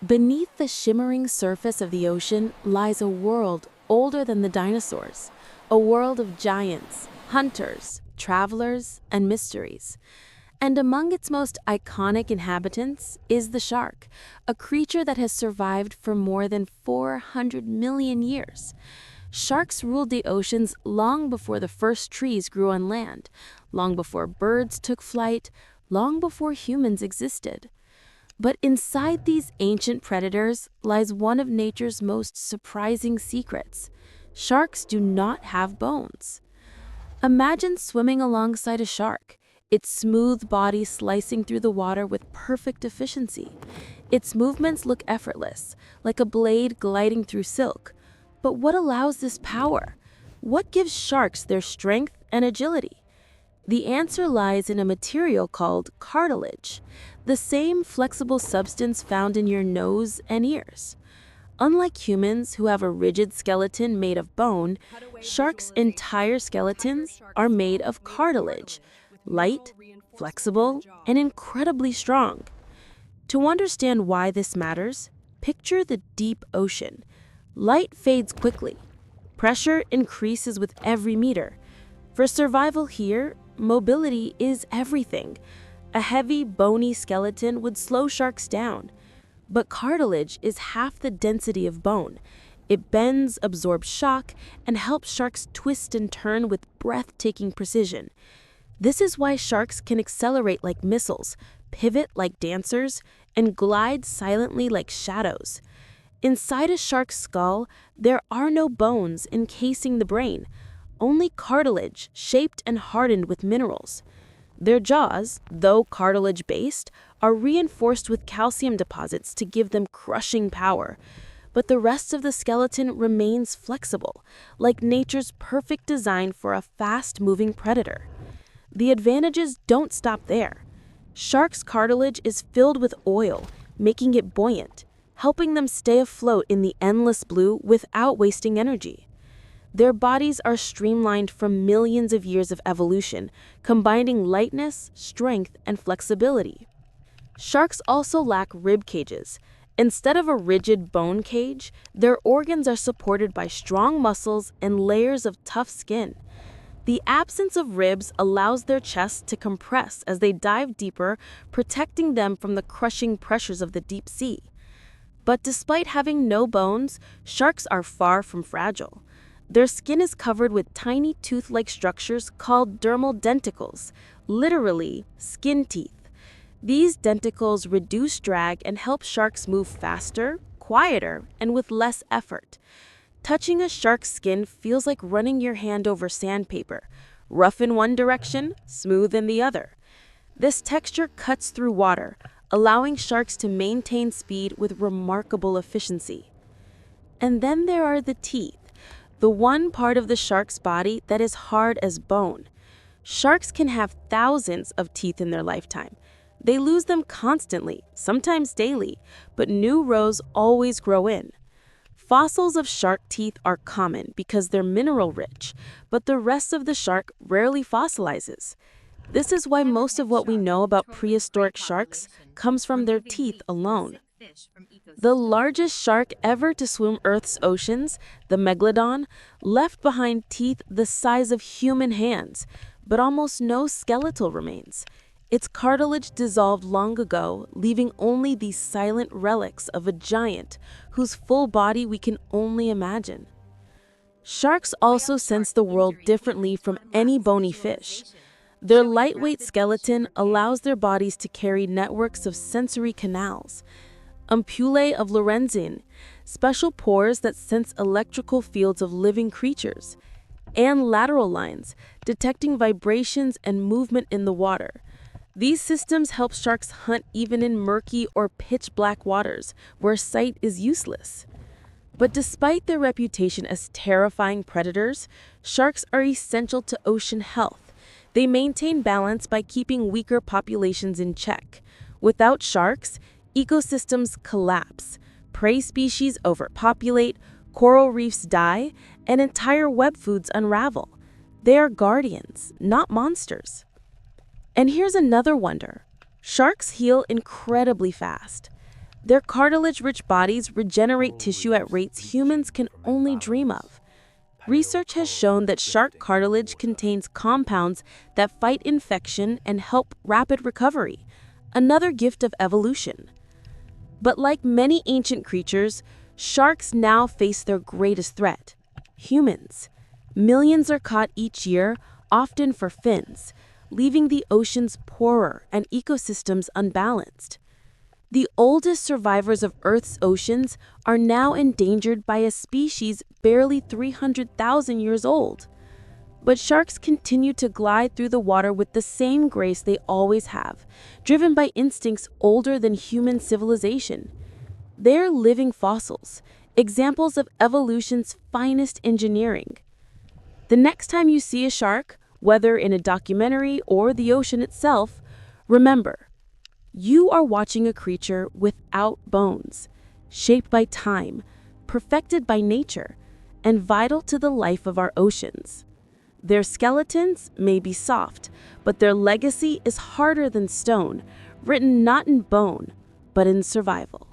Beneath the shimmering surface of the ocean lies a world older than the dinosaurs, a world of giants, hunters, travelers, and mysteries. And among its most iconic inhabitants is the shark, a creature that has survived for more than 400 million years. Sharks ruled the oceans long before the first trees grew on land, long before birds took flight, long before humans existed. But inside these ancient predators lies one of nature's most surprising secrets. Sharks do not have bones. Imagine swimming alongside a shark, its smooth body slicing through the water with perfect efficiency. Its movements look effortless, like a blade gliding through silk. But what allows this power? What gives sharks their strength and agility? The answer lies in a material called cartilage, the same flexible substance found in your nose and ears. Unlike humans who have a rigid skeleton made of bone, sharks' entire skeletons are made of cartilage, light, flexible, and incredibly strong. To understand why this matters, picture the deep ocean. Light fades quickly. Pressure increases with every meter. For survival here, mobility is everything. A heavy, bony skeleton would slow sharks down. But cartilage is half the density of bone. It bends, absorbs shock, and helps sharks twist and turn with breathtaking precision. This is why sharks can accelerate like missiles, pivot like dancers, and glide silently like shadows. Inside a shark's skull, there are no bones encasing the brain, only cartilage shaped and hardened with minerals. Their jaws, though cartilage-based, are reinforced with calcium deposits to give them crushing power. But the rest of the skeleton remains flexible, like nature's perfect design for a fast-moving predator. The advantages don't stop there. Sharks' cartilage is filled with oil, making it buoyant, helping them stay afloat in the endless blue without wasting energy. Their bodies are streamlined from millions of years of evolution, combining lightness, strength, and flexibility. Sharks also lack rib cages. Instead of a rigid bone cage, their organs are supported by strong muscles and layers of tough skin. The absence of ribs allows their chests to compress as they dive deeper, protecting them from the crushing pressures of the deep sea. But despite having no bones, sharks are far from fragile. Their skin is covered with tiny tooth-like structures called dermal denticles, literally skin teeth. These denticles reduce drag and help sharks move faster, quieter, and with less effort. Touching a shark's skin feels like running your hand over sandpaper, rough in one direction, smooth in the other. This texture cuts through water, allowing sharks to maintain speed with remarkable efficiency. And then there are the teeth, the one part of the shark's body that is hard as bone. Sharks can have thousands of teeth in their lifetime. They lose them constantly, sometimes daily, but new rows always grow in. Fossils of shark teeth are common because they're mineral-rich, but the rest of the shark rarely fossilizes. This is why most of what we know about prehistoric sharks comes from their teeth alone. The largest shark ever to swim Earth's oceans, the megalodon, left behind teeth the size of human hands, but almost no skeletal remains. Its cartilage dissolved long ago, leaving only these silent relics of a giant whose full body we can only imagine. Sharks also sense the world differently from any bony fish. Their lightweight skeleton allows their bodies to carry networks of sensory canals, ampullae of Lorenzin, special pores that sense electrical fields of living creatures, and lateral lines, detecting vibrations and movement in the water. These systems help sharks hunt even in murky or pitch-black waters, where sight is useless. But despite their reputation as terrifying predators, sharks are essential to ocean health. They maintain balance by keeping weaker populations in check. Without sharks, ecosystems collapse, prey species overpopulate, coral reefs die, and entire web foods unravel. They are guardians, not monsters. And here's another wonder. Sharks heal incredibly fast. Their cartilage-rich bodies regenerate tissue at rates humans can only dream of. Research has shown that shark cartilage contains compounds that fight infection and help rapid recovery, another gift of evolution. But like many ancient creatures, sharks now face their greatest threat: humans. Millions are caught each year, often for fins, leaving the oceans poorer and ecosystems unbalanced. The oldest survivors of Earth's oceans are now endangered by a species barely 300,000 years old. But sharks continue to glide through the water with the same grace they always have, driven by instincts older than human civilization. They're living fossils, examples of evolution's finest engineering. The next time you see a shark, whether in a documentary or the ocean itself, remember, you are watching a creature without bones, shaped by time, perfected by nature, and vital to the life of our oceans. Their skeletons may be soft, but their legacy is harder than stone, written not in bone, but in survival.